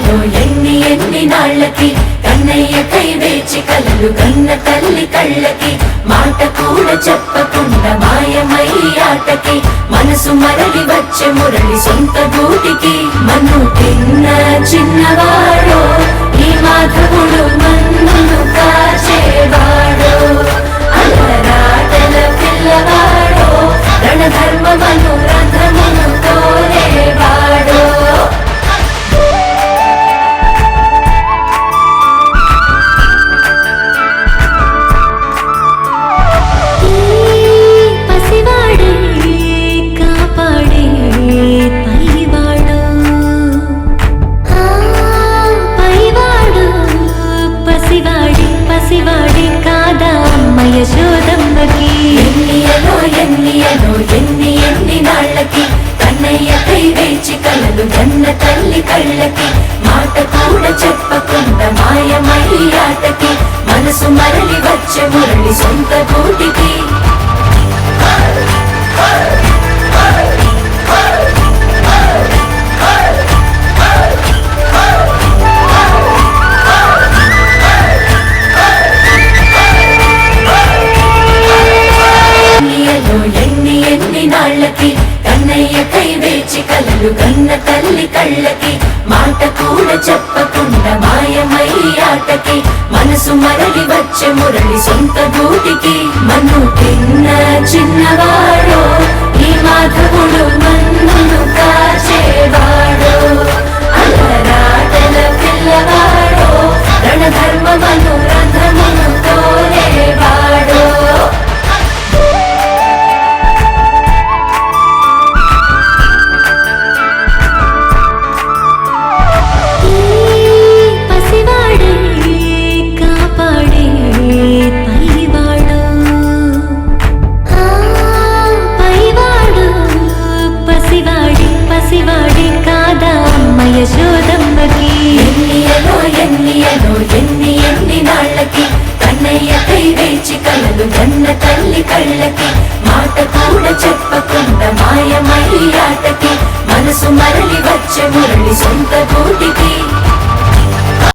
ఎన్నియలో ఎన్ని ఎన్ని నాళ్ళకి కన్నయ్య కై వేచి కలలు కన్న తల్లి కళ్ళకి మాట కూడా చెప్పకుండా మాయమై ఆటకి మనసు మరలి వచ్చే మురళి సొంత గూటికి మన్ను తిన్న చిన్నవాడో ఈ మాధవుడు మన్ను కాచేవాడో అల్లరాటల పిల్లవాడో రణధర్మమను రథమును తోలేవాడో ఎన్నియలో ఎన్నియలో ఎన్ని ఎన్ని నాళ్ళకి కన్నయ్య కై వేచి కలలు కన్న తల్లి కళ్ళకి మాట కూడా చెప్పకుండా మాయమై ఆటకి మనసు మరలి వచ్చే మురళి సొంత గూటికి ఎన్ని ఎన్ని నాళ్ళకి కన్నయ్య కై వేచి కలలు కన్న తల్లి కళ్ళకి మాట కూడా చెప్పకుండా మాయమై ఆటకి మనసు మరలి వచ్చే మురళి సొంత గూటికి మన్ను తిన్న చిన్నవాడో ఈ మాధవుడు మన్ను కాచేవాడో అల్లరాటల పిల్లవాడో రణధర్మమను రథమును తోలేవాడో ఎన్నియలో ఎన్నియలో ఎన్ని ఎన్ని నాళ్ళకి కన్నయ్య కై వేచి కలలు కన్న తల్లి కళ్ళకి మాట కూడా చెప్పకుండా మాయమై ఆటకి మనసు మరలి వచ్చే మురళి సొంత గూటి